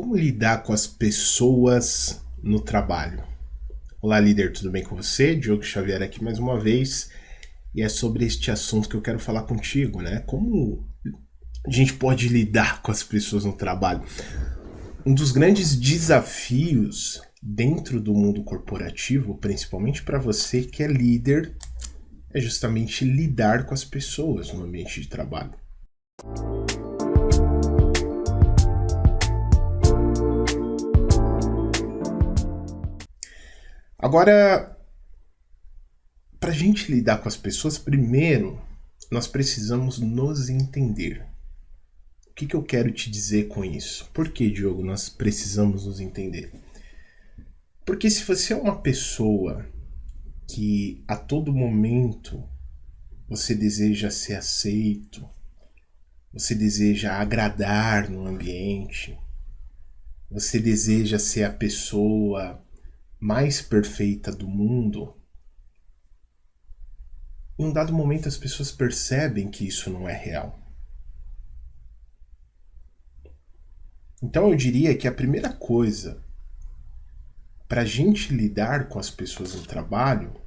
Como lidar com as pessoas no trabalho? Olá, líder, tudo bem com você? Diogo Xavier aqui mais uma vez. E é sobre este assunto que eu quero falar contigo, né? Como a gente pode lidar com as pessoas no trabalho? Um dos grandes desafios dentro do mundo corporativo, principalmente para você que é líder, é justamente lidar com as pessoas no ambiente de trabalho. Agora, para a gente lidar com as pessoas, primeiro nós precisamos nos entender. O que eu quero te dizer com isso? Por que, Diogo, nós precisamos nos entender? Porque se você é uma pessoa que a todo momento você deseja ser aceito, você deseja agradar no ambiente, você deseja ser a pessoa mais perfeita do mundo, em um dado momento as pessoas percebem que isso não é real. Então eu diria que a primeira coisa para a gente lidar com as pessoas no trabalho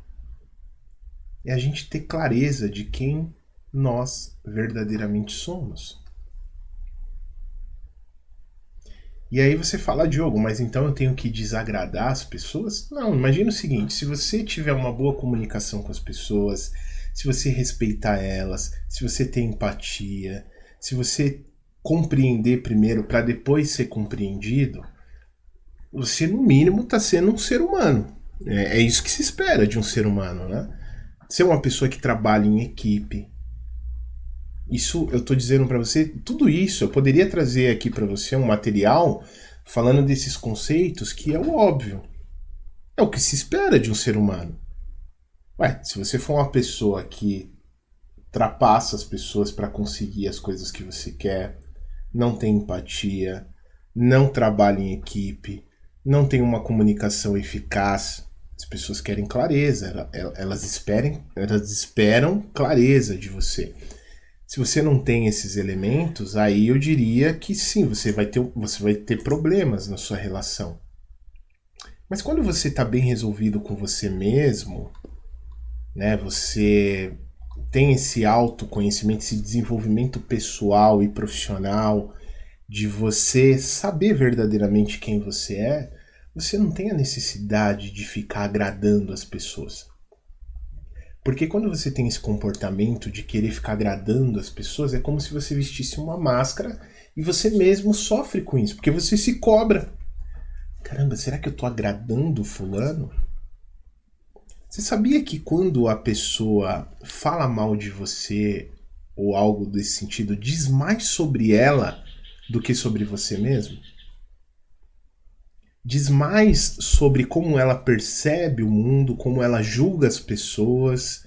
é a gente ter clareza de quem nós verdadeiramente somos. E aí você fala, Diogo, mas então eu tenho que desagradar as pessoas? Não, imagina o seguinte, se você tiver uma boa comunicação com as pessoas, se você respeitar elas, se você ter empatia, se você compreender primeiro para depois ser compreendido, você no mínimo está sendo um ser humano. É isso que se espera de um ser humano, né? Ser uma pessoa que trabalha em equipe. Isso eu estou dizendo para você, tudo isso eu poderia trazer aqui para você um material falando desses conceitos que é o óbvio. É o que se espera de um ser humano. Ué, se você for uma pessoa que ultrapassa as pessoas para conseguir as coisas que você quer, não tem empatia, não trabalha em equipe, não tem uma comunicação eficaz, as pessoas querem clareza, elas esperam clareza de você. Se você não tem esses elementos, aí eu diria que sim, você vai ter problemas na sua relação. Mas quando você está bem resolvido com você mesmo, né, você tem esse autoconhecimento, esse desenvolvimento pessoal e profissional, de você saber verdadeiramente quem você não tem a necessidade de ficar agradando as pessoas. Porque quando você tem esse comportamento de querer ficar agradando as pessoas, é como se você vestisse uma máscara e você mesmo sofre com isso, porque você se cobra. Caramba, será que eu tô agradando o fulano? Você sabia que quando a pessoa fala mal de você ou algo desse sentido, diz mais sobre ela do que sobre você mesmo? Diz mais sobre como ela percebe o mundo, como ela julga as pessoas,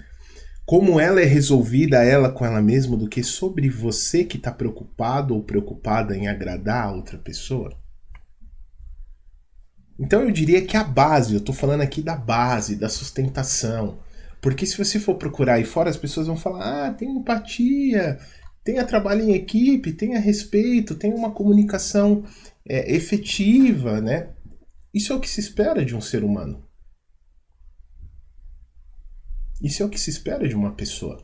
como ela é resolvida ela com ela mesma, do que sobre você que está preocupado ou preocupada em agradar a outra pessoa? Então eu diria que a base, eu estou falando aqui da base, da sustentação. Porque se você for procurar aí fora, as pessoas vão falar, tem empatia, tenha trabalho em equipe, tenha respeito, tenha uma comunicação efetiva, né? Isso é o que se espera de um ser humano. Isso é o que se espera de uma pessoa.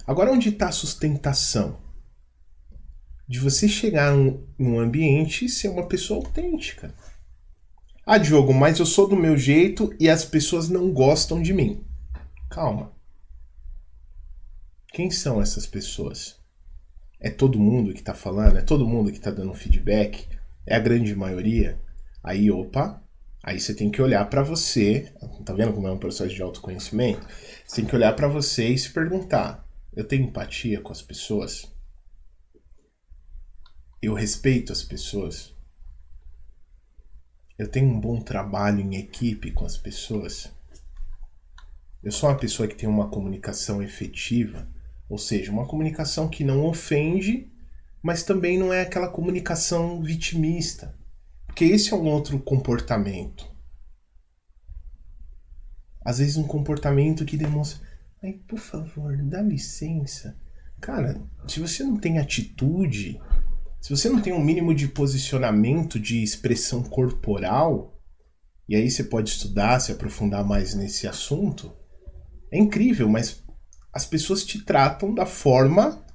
Agora, onde está a sustentação? De você chegar em um ambiente e ser uma pessoa autêntica. Ah, Diogo, mas eu sou do meu jeito e as pessoas não gostam de mim. Calma. Quem são essas pessoas? É todo mundo que está falando? É todo mundo que está dando feedback? É a grande maioria? Aí, opa, aí você tem que olhar para você. Tá vendo como é um processo de autoconhecimento? Você tem que olhar para você e se perguntar: eu tenho empatia com as pessoas? Eu respeito as pessoas? Eu tenho um bom trabalho em equipe com as pessoas? Eu sou uma pessoa que tem uma comunicação efetiva, ou seja, uma comunicação que não ofende, mas também não é aquela comunicação vitimista, porque esse é um outro comportamento. Às vezes um comportamento que demonstra, ai, por favor, dá licença. Cara, se você não tem atitude, Se você não tem um mínimo de posicionamento, de expressão corporal, e aí você pode estudar, se aprofundar mais nesse assunto, é incrível, mas as pessoas te tratam da forma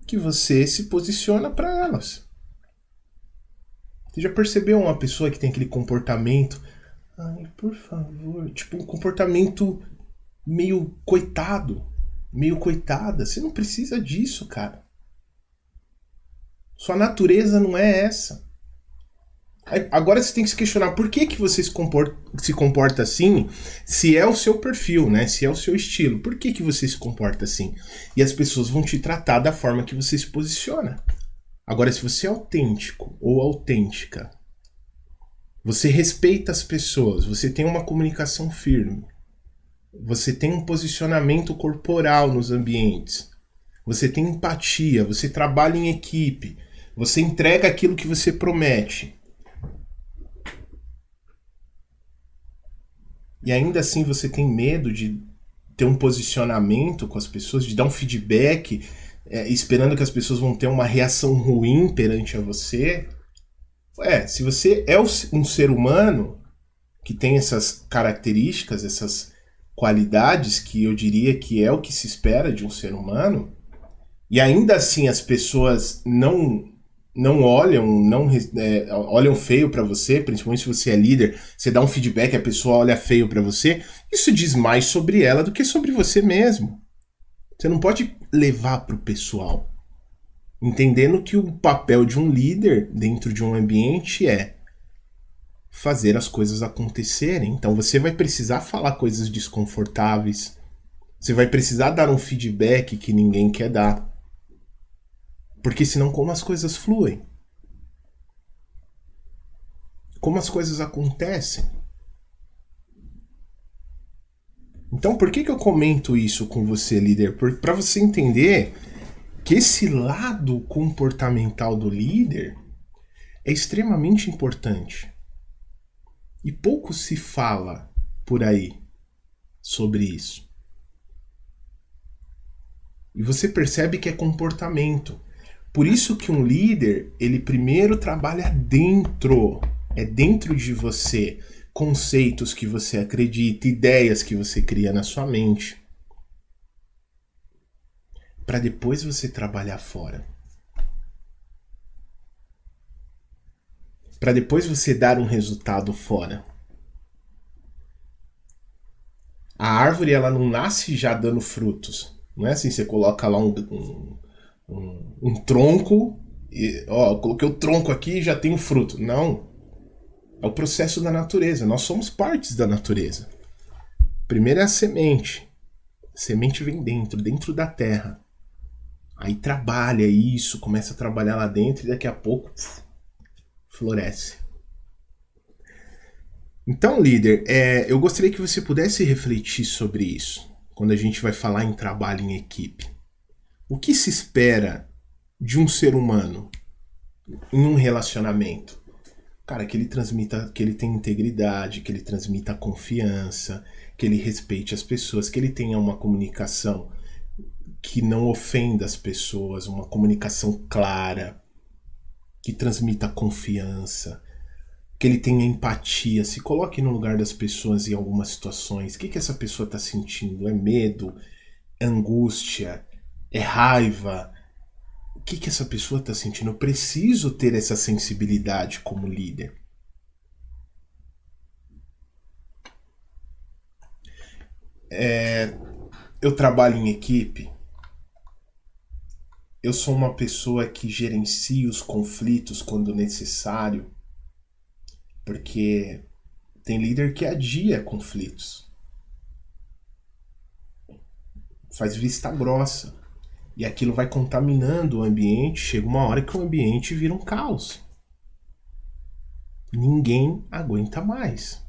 que você se posiciona para elas. Você já percebeu uma pessoa que tem aquele comportamento? Ai, por favor. Tipo, um comportamento meio coitado, meio coitada. Você não precisa disso, cara. Sua natureza não é essa. Agora você tem que se questionar por que você se comporta assim, se é o seu perfil, né? Se é o seu estilo. Por que você se comporta assim? E as pessoas vão te tratar da forma que você se posiciona. Agora, se você é autêntico ou autêntica, você respeita as pessoas, você tem uma comunicação firme, você tem um posicionamento corporal nos ambientes, você tem empatia, você trabalha em equipe, você entrega aquilo que você promete. E ainda assim você tem medo de ter um posicionamento com as pessoas, de dar um feedback, esperando que as pessoas vão ter uma reação ruim perante a você. Se você é um ser humano que tem essas características, essas qualidades que eu diria que é o que se espera de um ser humano, e ainda assim as pessoas não olham, olham feio para você, principalmente se você é líder, você dá um feedback e a pessoa olha feio para você, isso diz mais sobre ela do que sobre você mesmo. Você não pode levar pro pessoal. Entendendo que o papel de um líder dentro de um ambiente é fazer as coisas acontecerem. Então você vai precisar falar coisas desconfortáveis. Você vai precisar dar um feedback que ninguém quer dar. Porque senão como as coisas fluem? Como as coisas acontecem? Então por que eu comento isso com você, líder? Para você entender que esse lado comportamental do líder é extremamente importante. E pouco se fala por aí sobre isso. E você percebe que é comportamento. Por isso que um líder, ele primeiro trabalha dentro. É dentro de você. Conceitos que você acredita, ideias que você cria na sua mente. Para depois você trabalhar fora. Para depois você dar um resultado fora. A árvore, ela não nasce já dando frutos. Não é assim, você coloca lá um tronco e, coloquei o tronco aqui e já tem o fruto. Não. É o processo da natureza. Nós somos partes da natureza. Primeiro é a semente. A semente vem dentro da terra. Aí trabalha isso, começa a trabalhar lá dentro e daqui a pouco floresce. Então, líder, eu gostaria que você pudesse refletir sobre isso quando a gente vai falar em trabalho em equipe. O que se espera de um ser humano em um relacionamento? Cara, que ele transmita, que ele tenha integridade, que ele transmita confiança, que ele respeite as pessoas, que ele tenha uma comunicação que não ofenda as pessoas, uma comunicação clara, que transmita confiança, que ele tenha empatia, se coloque no lugar das pessoas em algumas situações. O que essa pessoa está sentindo? É medo? É angústia? É raiva? O que essa pessoa está sentindo? Eu preciso ter essa sensibilidade como líder. Eu trabalho em equipe. Eu sou uma pessoa que gerencia os conflitos quando necessário, porque tem líder que adia conflitos, faz vista grossa, e aquilo vai contaminando o ambiente. Chega uma hora que o ambiente vira um caos. Ninguém aguenta mais,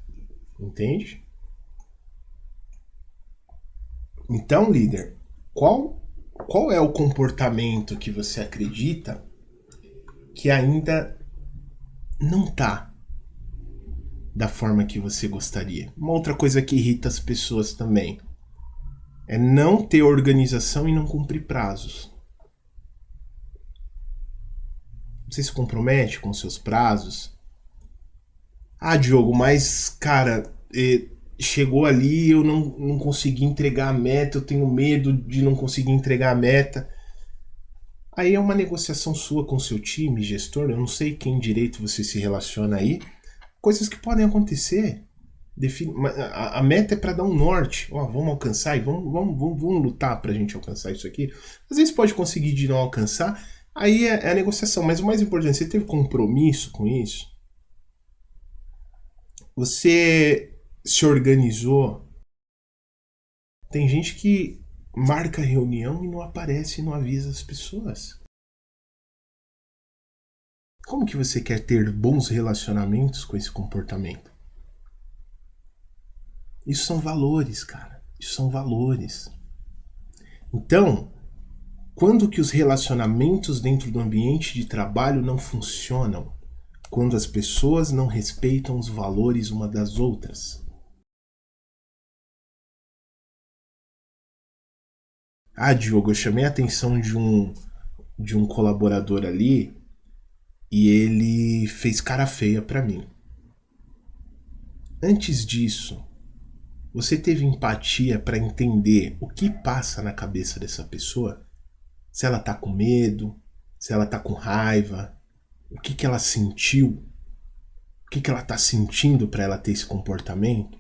entende? Então, líder, qual é o comportamento que você acredita que ainda não tá da forma que você gostaria? Uma outra coisa que irrita as pessoas também é não ter organização e não cumprir prazos. Você se compromete com seus prazos? Ah, Diogo, mas, cara, chegou ali, eu não consegui entregar a meta, eu tenho medo de não conseguir entregar a meta. Aí é uma negociação sua com seu time, gestor, eu não sei quem direito você se relaciona aí. Coisas que podem acontecer. A meta é para dar um norte. Ó, vamos alcançar e vamos lutar para a gente alcançar isso aqui. Às vezes pode conseguir de não alcançar, aí é a negociação. Mas o mais importante, você teve compromisso com isso? Você se organizou? Tem gente que marca reunião e não aparece e não avisa as pessoas. Como que você quer ter bons relacionamentos com esse comportamento? Isso são valores, cara. Isso são valores. Então, quando que os relacionamentos dentro do ambiente de trabalho não funcionam? Quando as pessoas não respeitam os valores uma das outras. Ah, Diogo, eu chamei a atenção de um colaborador ali e ele fez cara feia pra mim. Antes disso, você teve empatia para entender o que passa na cabeça dessa pessoa? Se ela tá com medo, se ela tá com raiva, o que ela sentiu, o que ela tá sentindo para ela ter esse comportamento?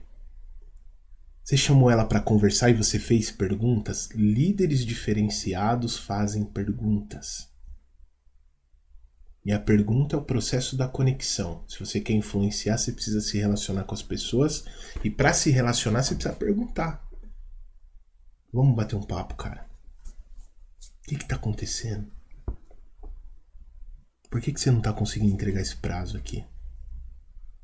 Você chamou ela para conversar e você fez perguntas? Líderes diferenciados fazem perguntas. E a pergunta é o processo da conexão. Se você quer influenciar, você precisa se relacionar com as pessoas. E para se relacionar, você precisa perguntar. Vamos bater um papo, cara. O que está acontecendo? Por que você não está conseguindo entregar esse prazo aqui?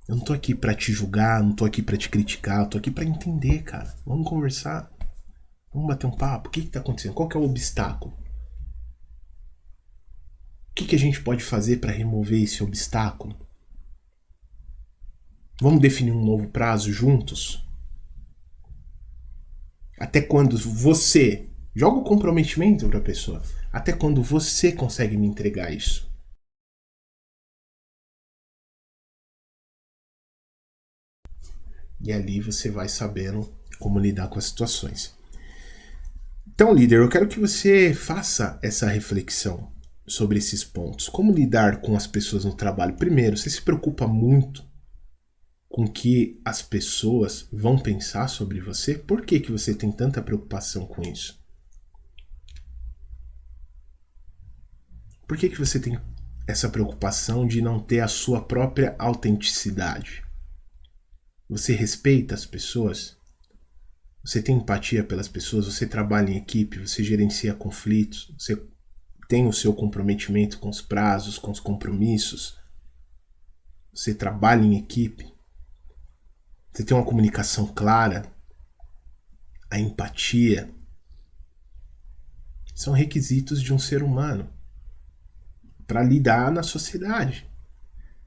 Eu não tô aqui para te julgar, não tô aqui para te criticar, eu tô aqui para entender, cara. Vamos conversar. Vamos bater um papo. O que está acontecendo? Qual que é o obstáculo? O que a gente pode fazer para remover esse obstáculo? Vamos definir um novo prazo juntos? Até quando você joga o comprometimento para a pessoa? Até quando você consegue me entregar isso? E ali você vai sabendo como lidar com as situações. Então, líder, eu quero que você faça essa reflexão sobre esses pontos. Como lidar com as pessoas no trabalho? Primeiro, você se preocupa muito com o que as pessoas vão pensar sobre você? Por que você tem tanta preocupação com isso? Por que você tem essa preocupação de não ter a sua própria autenticidade? Você respeita as pessoas? Você tem empatia pelas pessoas? Você trabalha em equipe? Você gerencia conflitos? Você tem o seu comprometimento com os prazos, com os compromissos? Você trabalha em equipe? Você tem uma comunicação clara? A empatia? São requisitos de um ser humano para lidar na sociedade.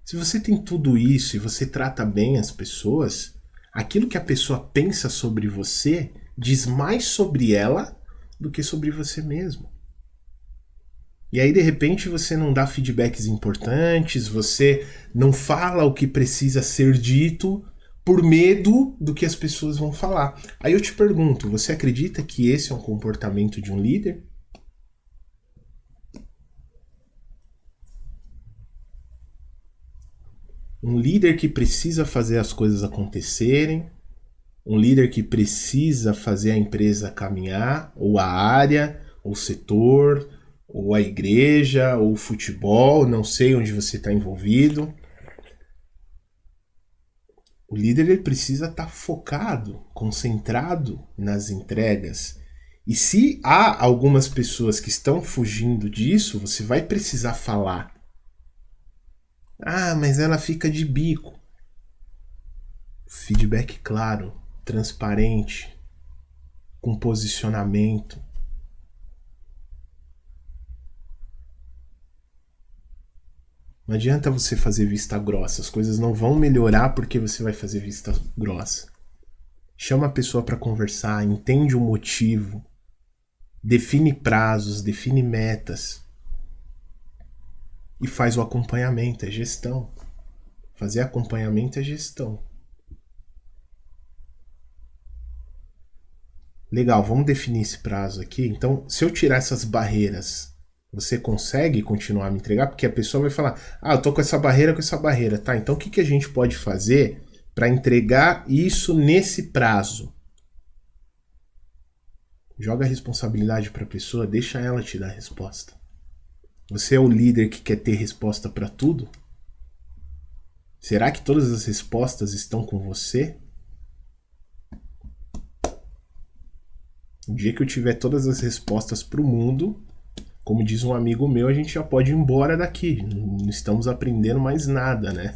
Se você tem tudo isso e você trata bem as pessoas, aquilo que a pessoa pensa sobre você diz mais sobre ela do que sobre você mesmo. E aí, de repente, você não dá feedbacks importantes, você não fala o que precisa ser dito por medo do que as pessoas vão falar. Aí eu te pergunto, você acredita que esse é um comportamento de um líder? Um líder que precisa fazer as coisas acontecerem, um líder que precisa fazer a empresa caminhar, ou a área, ou o setor, ou a igreja, ou o futebol, não sei onde você está envolvido. O líder ele precisa estar focado, concentrado nas entregas. E se há algumas pessoas que estão fugindo disso, você vai precisar falar. Ah, mas ela fica de bico. Feedback claro, transparente, com posicionamento. Não adianta você fazer vista grossa, as coisas não vão melhorar porque você vai fazer vista grossa. Chama a pessoa para conversar, entende o motivo, define prazos, define metas. e faz o acompanhamento, é gestão. Fazer acompanhamento é gestão. Legal, vamos definir esse prazo aqui. Então, se eu tirar essas barreiras, você consegue continuar a me entregar? Porque a pessoa vai falar, eu tô com essa barreira. Tá, então o que a gente pode fazer para entregar isso nesse prazo? Joga a responsabilidade para a pessoa, deixa ela te dar a resposta. Você é o líder que quer ter resposta para tudo? Será que todas as respostas estão com você? O dia que eu tiver todas as respostas para o mundo, como diz um amigo meu, a gente já pode ir embora daqui. Não estamos aprendendo mais nada, né?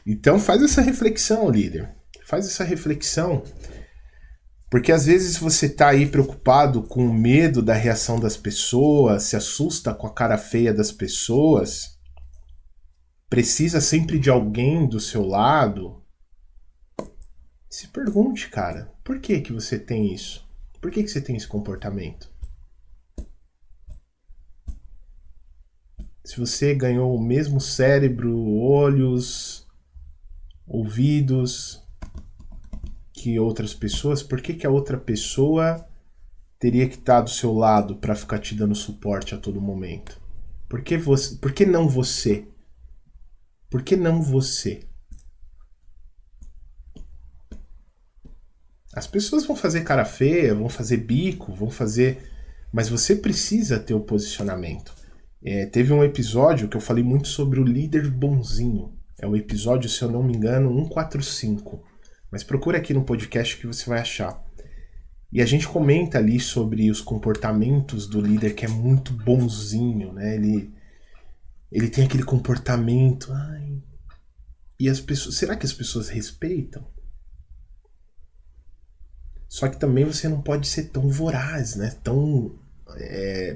Então faz essa reflexão, líder. Faz essa reflexão. Porque às vezes você tá aí preocupado com o medo da reação das pessoas, se assusta com a cara feia das pessoas, precisa sempre de alguém do seu lado. Se pergunte, cara, por que que você tem isso? Por que que você tem esse comportamento? Se você ganhou o mesmo cérebro, olhos, ouvidos que outras pessoas, por que que a outra pessoa teria que estar do seu lado para ficar te dando suporte a todo momento? Por que não você? Por que não você? As pessoas vão fazer cara feia, vão fazer bico, vão fazer... Mas você precisa ter o posicionamento. Teve um episódio que eu falei muito sobre o líder bonzinho. É o episódio, se eu não me engano, 145. Mas procura aqui no podcast que você vai achar. E a gente comenta ali sobre os comportamentos do líder que é muito bonzinho, né? Ele tem aquele comportamento... E as pessoas... Será que as pessoas respeitam? Só que também você não pode ser tão voraz, né? Tão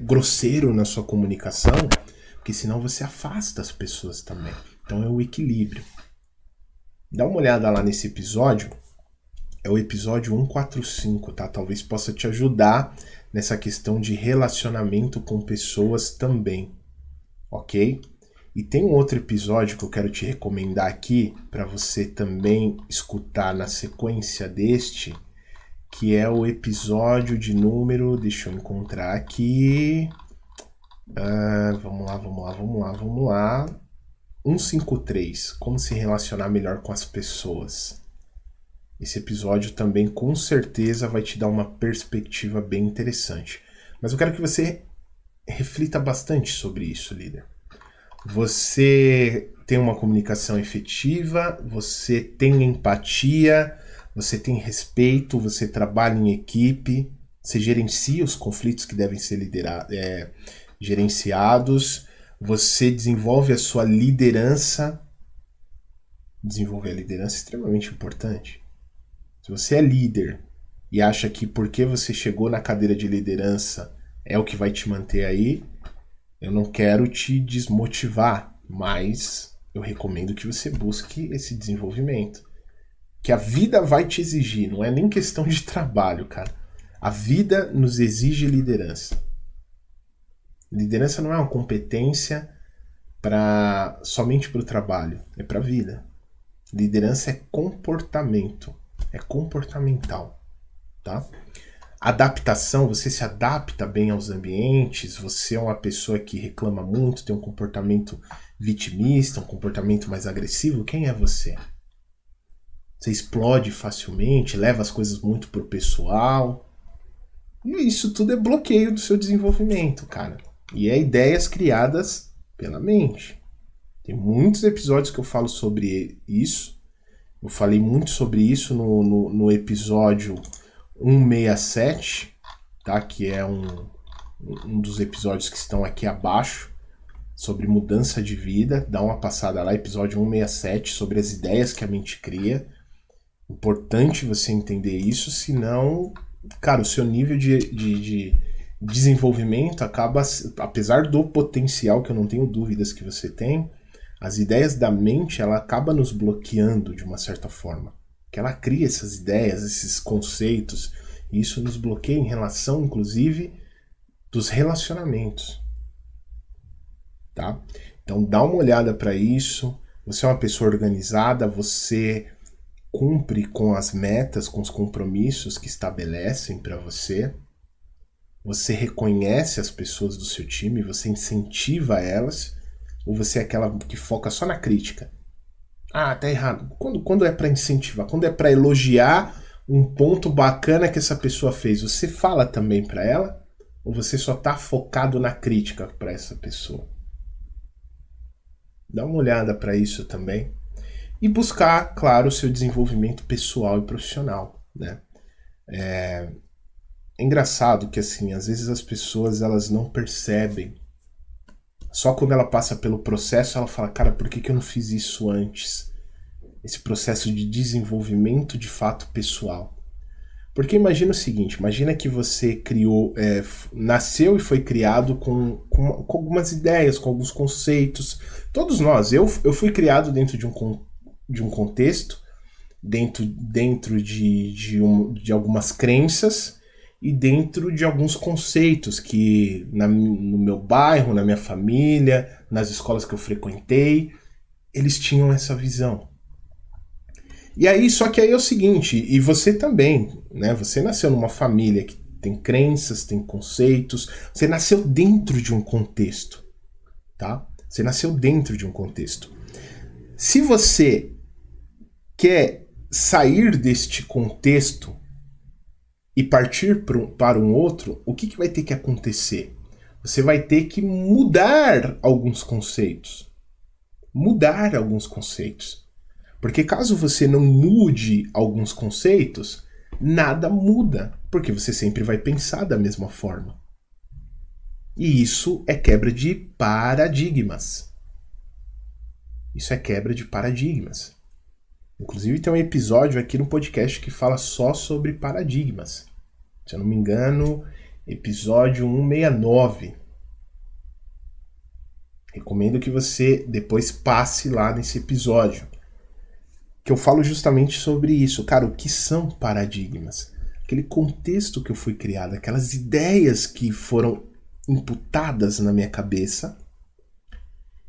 grosseiro na sua comunicação, porque senão você afasta as pessoas também. Então é o equilíbrio. Dá uma olhada lá nesse episódio. É o episódio 145, tá? Talvez possa te ajudar nessa questão de relacionamento com pessoas também, ok? E tem um outro episódio que eu quero te recomendar aqui para você também escutar na sequência deste, que é o episódio de número... Deixa eu encontrar aqui... Vamos lá. 153. Como se relacionar melhor com as pessoas. Esse episódio também, com certeza, vai te dar uma perspectiva bem interessante. Mas eu quero que você reflita bastante sobre isso, líder. Você tem uma comunicação efetiva, você tem empatia... Você tem respeito, você trabalha em equipe, você gerencia os conflitos que devem ser gerenciados, você desenvolve a sua liderança. Desenvolver a liderança é extremamente importante. Se você é líder e acha que porque você chegou na cadeira de liderança é o que vai te manter aí, eu não quero te desmotivar, mas eu recomendo que você busque esse desenvolvimento. Que a vida vai te exigir, não é nem questão de trabalho, cara. A vida nos exige liderança. Liderança não é uma competência somente para o trabalho, é para a vida. Liderança é comportamento, é comportamental, tá? Adaptação, você se adapta bem aos ambientes, você é uma pessoa que reclama muito, tem um comportamento vitimista, um comportamento mais agressivo, quem é você? Você explode facilmente, leva as coisas muito pro pessoal. E isso tudo é bloqueio do seu desenvolvimento, cara. E é ideias criadas pela mente. Tem muitos episódios que eu falo sobre isso. Eu falei muito sobre isso no episódio 167, tá? Que é um dos episódios que estão aqui abaixo, sobre mudança de vida. Dá uma passada lá, episódio 167, sobre as ideias que a mente cria. Importante você entender isso, senão, cara, o seu nível de desenvolvimento acaba, apesar do potencial, que eu não tenho dúvidas que você tem, as ideias da mente, ela acaba nos bloqueando de uma certa forma. Que ela cria essas ideias, esses conceitos, e isso nos bloqueia em relação, inclusive, dos relacionamentos. tá? Então dá uma olhada para isso. Você é uma pessoa organizada, você cumpre com as metas, com os compromissos que estabelecem para você. Você reconhece as pessoas do seu time, você incentiva elas, ou você é aquela que foca só na crítica? Ah, tá errado. Quando é para incentivar, quando é para elogiar um ponto bacana que essa pessoa fez, você fala também para ela? Ou você só tá focado na crítica para essa pessoa? Dá uma olhada para isso também. E buscar, claro, o seu desenvolvimento pessoal e profissional, né? É engraçado que, assim, às vezes as pessoas elas não percebem. Só quando ela passa pelo processo, ela fala, cara, por que eu não fiz isso antes? Esse processo de desenvolvimento de fato pessoal. Porque imagina o seguinte, imagina que você nasceu e foi criado com algumas ideias, com alguns conceitos. Todos nós, eu fui criado dentro de um contexto, dentro de algumas crenças e dentro de alguns conceitos que no meu bairro, na minha família, nas escolas que eu frequentei, eles tinham essa visão. E aí, só que aí é o seguinte, e você também, né? Você nasceu numa família que tem crenças, tem conceitos, você nasceu dentro de um contexto, tá? Você nasceu dentro de um contexto. Se você quer sair deste contexto e partir para um outro, o que vai ter que acontecer? Você vai ter que mudar alguns conceitos. Mudar alguns conceitos. Porque caso você não mude alguns conceitos, nada muda, porque você sempre vai pensar da mesma forma. E isso é quebra de paradigmas. Isso é quebra de paradigmas. Inclusive tem um episódio aqui no podcast que fala só sobre paradigmas. Se eu não me engano, episódio 169. Recomendo que você depois passe lá nesse episódio. Que eu falo justamente sobre isso. Cara, o que são paradigmas? Aquele contexto que eu fui criado, aquelas ideias que foram imputadas na minha cabeça.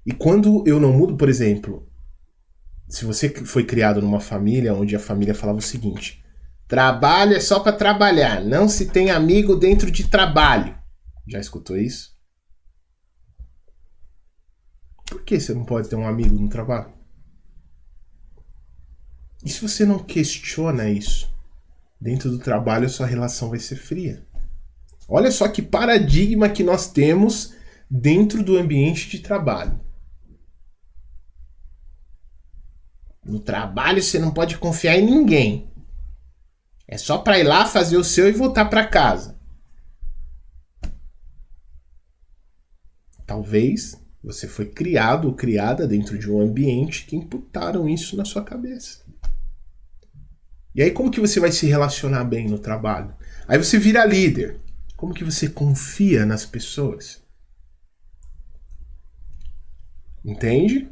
E quando eu não mudo, por exemplo, se você foi criado numa família onde a família falava o seguinte: trabalho é só para trabalhar, não se tem amigo dentro de trabalho. Já escutou isso? Por que você não pode ter um amigo no trabalho? E se você não questiona isso? Dentro do trabalho a sua relação vai ser fria. Olha só que paradigma que nós temos dentro do ambiente de trabalho. No trabalho você não pode confiar em ninguém. É só para ir lá fazer o seu e voltar para casa. Talvez você foi criado ou criada dentro de um ambiente que imputaram isso na sua cabeça. E aí como que você vai se relacionar bem no trabalho? Aí você vira líder. Como que você confia nas pessoas? Entende?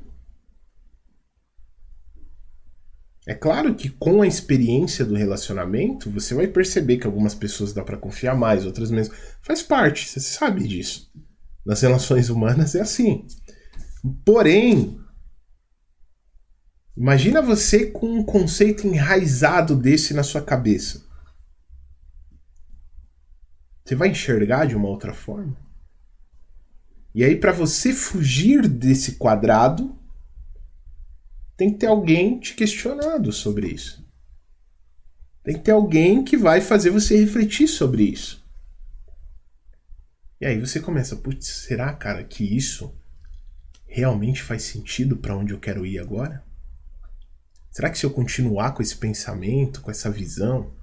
É claro que com a experiência do relacionamento, você vai perceber que algumas pessoas dá para confiar mais, outras menos. Faz parte, você sabe disso. Nas relações humanas é assim. Porém, imagina você com um conceito enraizado desse na sua cabeça. Você vai enxergar de uma outra forma? E aí, para você fugir desse quadrado, tem que ter alguém te questionando sobre isso. Tem que ter alguém que vai fazer você refletir sobre isso. E aí você começa, putz, será, cara, que isso realmente faz sentido para onde eu quero ir agora? Será que se eu continuar com esse pensamento, com essa visão...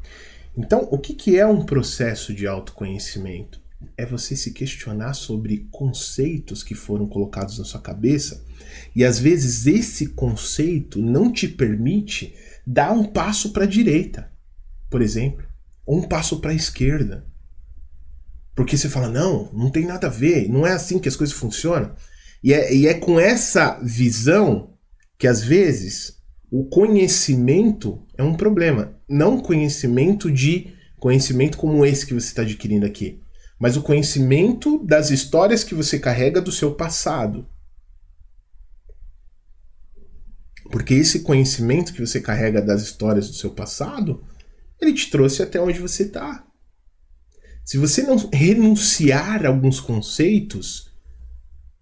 Então, o que é um processo de autoconhecimento? É você se questionar sobre conceitos que foram colocados na sua cabeça e às vezes esse conceito não te permite dar um passo para a direita, por exemplo, ou um passo para a esquerda. Porque você fala, não tem nada a ver, não é assim que as coisas funcionam. E é com essa visão que às vezes o conhecimento é um problema. Não conhecimento como esse que você está adquirindo aqui, mas o conhecimento das histórias que você carrega do seu passado. Porque esse conhecimento que você carrega das histórias do seu passado, ele te trouxe até onde você está. Se você não renunciar a alguns conceitos,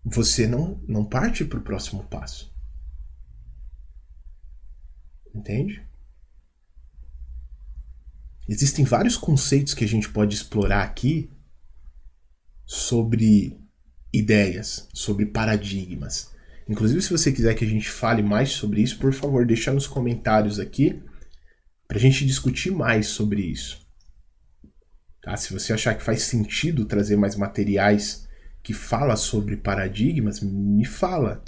você não parte para o próximo passo. Entende? Existem vários conceitos que a gente pode explorar aqui sobre ideias, sobre paradigmas. Inclusive, se você quiser que a gente fale mais sobre isso, por favor, deixa nos comentários aqui para a gente discutir mais sobre isso. Tá? Se você achar que faz sentido trazer mais materiais que fala sobre paradigmas, me fala.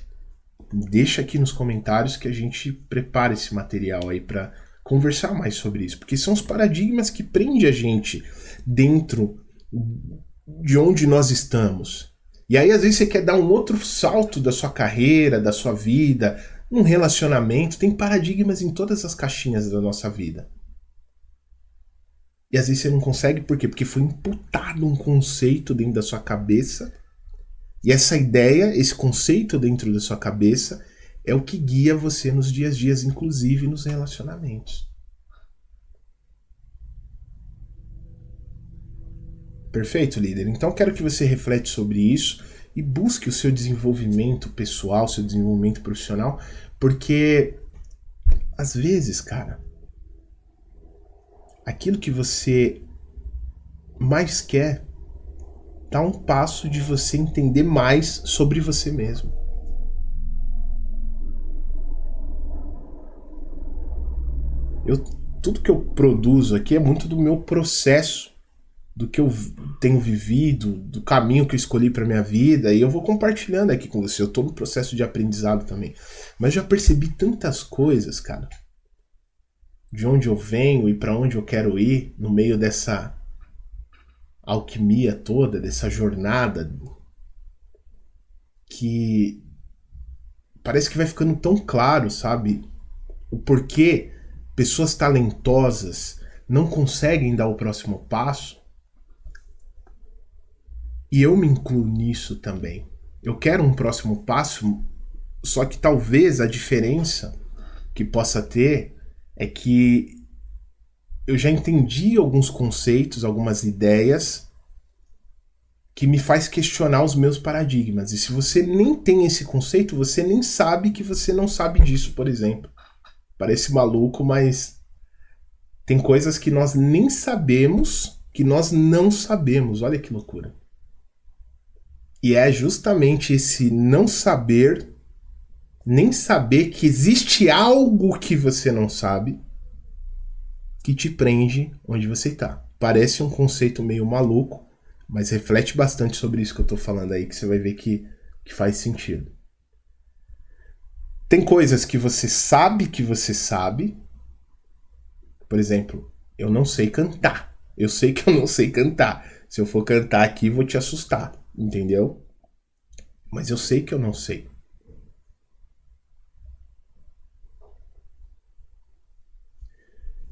Deixa aqui nos comentários que a gente prepara esse material aí para conversar mais sobre isso. Porque são os paradigmas que prendem a gente dentro de onde nós estamos. E aí, às vezes, você quer dar um outro salto da sua carreira, da sua vida, um relacionamento. Tem paradigmas em todas as caixinhas da nossa vida. E às vezes você não consegue, por quê? Porque foi imputado um conceito dentro da sua cabeça. E essa ideia, esse conceito dentro da sua cabeça, é o que guia você nos dias a dias, inclusive nos relacionamentos. Perfeito, líder? Então quero que você reflete sobre isso e busque o seu desenvolvimento pessoal, seu desenvolvimento profissional, porque às vezes, cara, aquilo que você mais quer está a um passo de você entender mais sobre você mesmo. Tudo que eu produzo aqui é muito do meu processo, do que eu tenho vivido, do caminho que eu escolhi para minha vida, e eu vou compartilhando aqui com você. Eu estou no processo de aprendizado também. Mas já percebi tantas coisas, cara, de onde eu venho e para onde eu quero ir no meio dessa alquimia toda, dessa jornada, que parece que vai ficando tão claro, sabe, o porquê pessoas talentosas não conseguem dar o próximo passo. E eu me incluo nisso também. Eu quero um próximo passo, só que talvez a diferença que possa ter é que eu já entendi alguns conceitos, algumas ideias que me faz questionar os meus paradigmas. E se você nem tem esse conceito, você nem sabe que você não sabe disso, por exemplo. Parece maluco, mas tem coisas que nós nem sabemos, que nós não sabemos. Olha que loucura. E é justamente esse não saber, nem saber que existe algo que você não sabe, que te prende onde você está. Parece um conceito meio maluco, mas reflete bastante sobre isso que eu estou falando aí, que você vai ver que faz sentido. Tem coisas que você sabe. Por exemplo, eu não sei cantar. Eu sei que eu não sei cantar. Se eu for cantar aqui, vou te assustar. Entendeu? Mas eu sei que eu não sei.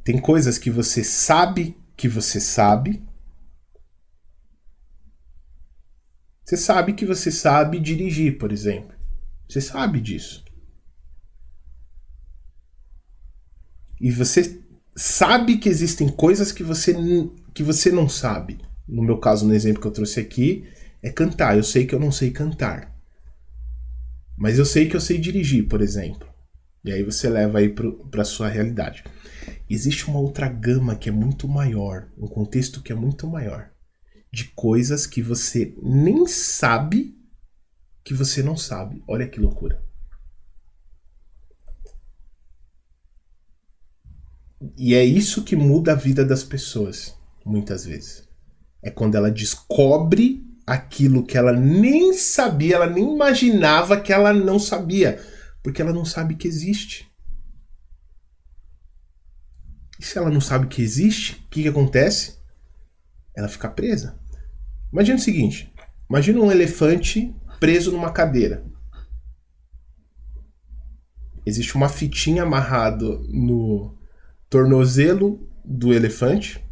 Tem coisas que você sabe que você sabe. Você sabe que você sabe dirigir, por exemplo. Você sabe disso. E você sabe que existem coisas que você não sabe. No meu caso, no exemplo que eu trouxe aqui, é cantar. Eu sei que eu não sei cantar. Mas eu sei que eu sei dirigir, por exemplo. E aí você leva aí para a sua realidade. Existe uma outra gama que é muito maior, um contexto que é muito maior, de coisas que você nem sabe que você não sabe. Olha que loucura. E é isso que muda a vida das pessoas, muitas vezes. É quando ela descobre aquilo que ela nem sabia, ela nem imaginava que ela não sabia, porque ela não sabe que existe. E se ela não sabe que existe, o que acontece? Ela fica presa. Imagina o seguinte, imagina um elefante preso numa cadeira. Existe uma fitinha amarrada no tornozelo do elefante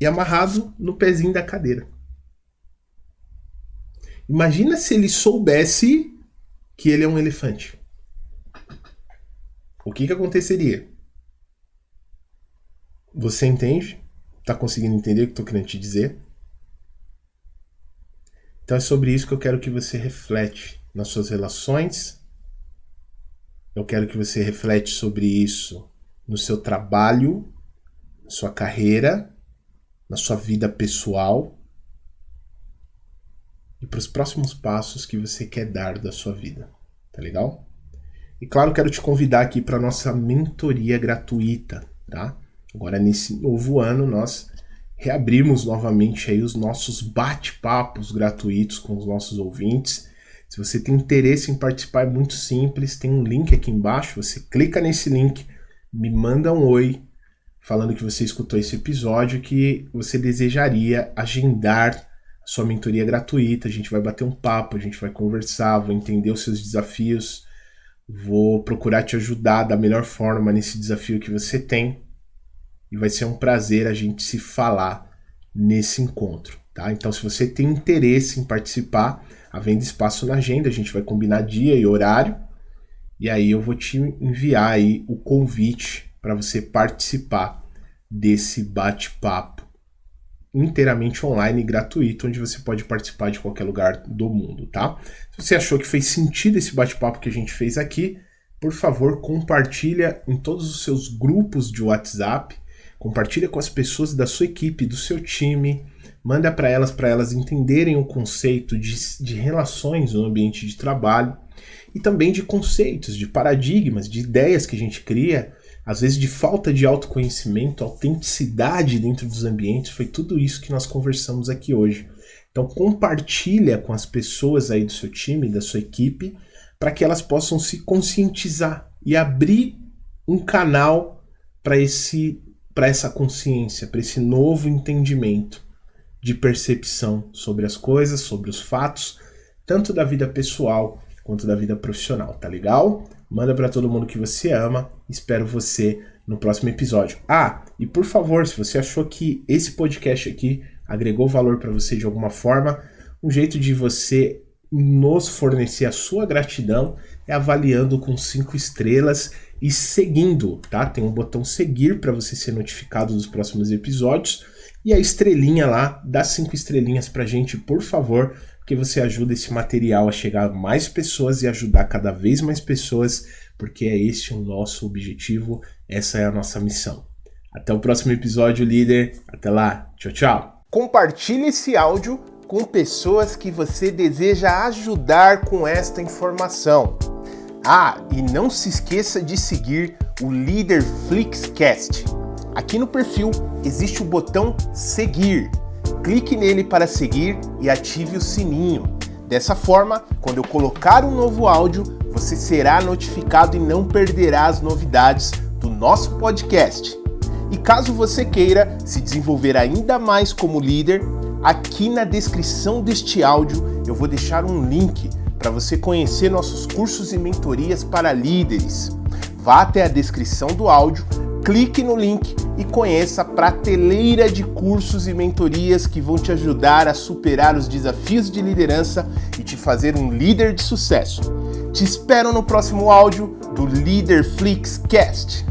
e amarrado no pezinho da cadeira. Imagina se ele soubesse que ele é um elefante. o que aconteceria? Você entende? Tá conseguindo entender o que eu tô querendo te dizer? Então é sobre isso que eu quero que você reflete nas suas relações. Eu quero que você reflete sobre isso no seu trabalho, na sua carreira, na sua vida pessoal e para os próximos passos que você quer dar da sua vida. Tá legal? E claro, quero te convidar aqui para a nossa mentoria gratuita, tá? Agora, nesse novo ano, nós reabrimos novamente aí os nossos bate-papos gratuitos com os nossos ouvintes. Se você tem interesse em participar, é muito simples, tem um link aqui embaixo, você clica nesse link, me manda um oi, falando que você escutou esse episódio, que você desejaria agendar a sua mentoria gratuita. A gente vai bater um papo, a gente vai conversar, vou entender os seus desafios, vou procurar te ajudar da melhor forma nesse desafio que você tem. E vai ser um prazer a gente se falar nesse encontro, tá? Então, se você tem interesse em participar, havendo espaço na agenda, a gente vai combinar dia e horário, e aí eu vou te enviar aí o convite para você participar desse bate-papo inteiramente online e gratuito, onde você pode participar de qualquer lugar do mundo, tá? Se você achou que fez sentido esse bate-papo que a gente fez aqui, por favor, compartilha em todos os seus grupos de WhatsApp, compartilha com as pessoas da sua equipe, do seu time, manda para elas entenderem o conceito de relações no ambiente de trabalho e também de conceitos, de paradigmas, de ideias que a gente cria, às vezes de falta de autoconhecimento, autenticidade dentro dos ambientes. Foi tudo isso que nós conversamos aqui hoje. Então compartilha com as pessoas aí do seu time, da sua equipe, para que elas possam se conscientizar e abrir um canal para essa consciência, para esse novo entendimento de percepção sobre as coisas, sobre os fatos, tanto da vida pessoal quanto da vida profissional, tá legal? Manda para todo mundo que você ama, espero você no próximo episódio. E por favor, se você achou que esse podcast aqui agregou valor para você de alguma forma, um jeito de você nos fornecer a sua gratidão é avaliando com 5 estrelas e seguindo, tá? Tem um botão seguir para você ser notificado dos próximos episódios e a estrelinha lá, dá 5 estrelinhas pra gente, por favor, porque você ajuda esse material a chegar a mais pessoas e ajudar cada vez mais pessoas, porque é este o nosso objetivo, essa é a nossa missão. Até o próximo episódio, líder. Até lá. Tchau, tchau. Compartilhe esse áudio com pessoas que você deseja ajudar com esta informação. E não se esqueça de seguir o Líder Flixcast. Aqui no perfil existe o botão seguir. Clique nele para seguir e ative o sininho. Dessa forma, quando eu colocar um novo áudio, você será notificado e não perderá as novidades do nosso podcast. E caso você queira se desenvolver ainda mais como líder, aqui na descrição deste áudio eu vou deixar um link para você conhecer nossos cursos e mentorias para líderes. Vá até a descrição do áudio, clique no link e conheça a prateleira de cursos e mentorias que vão te ajudar a superar os desafios de liderança e te fazer um líder de sucesso. Te espero no próximo áudio do Líder Flixcast.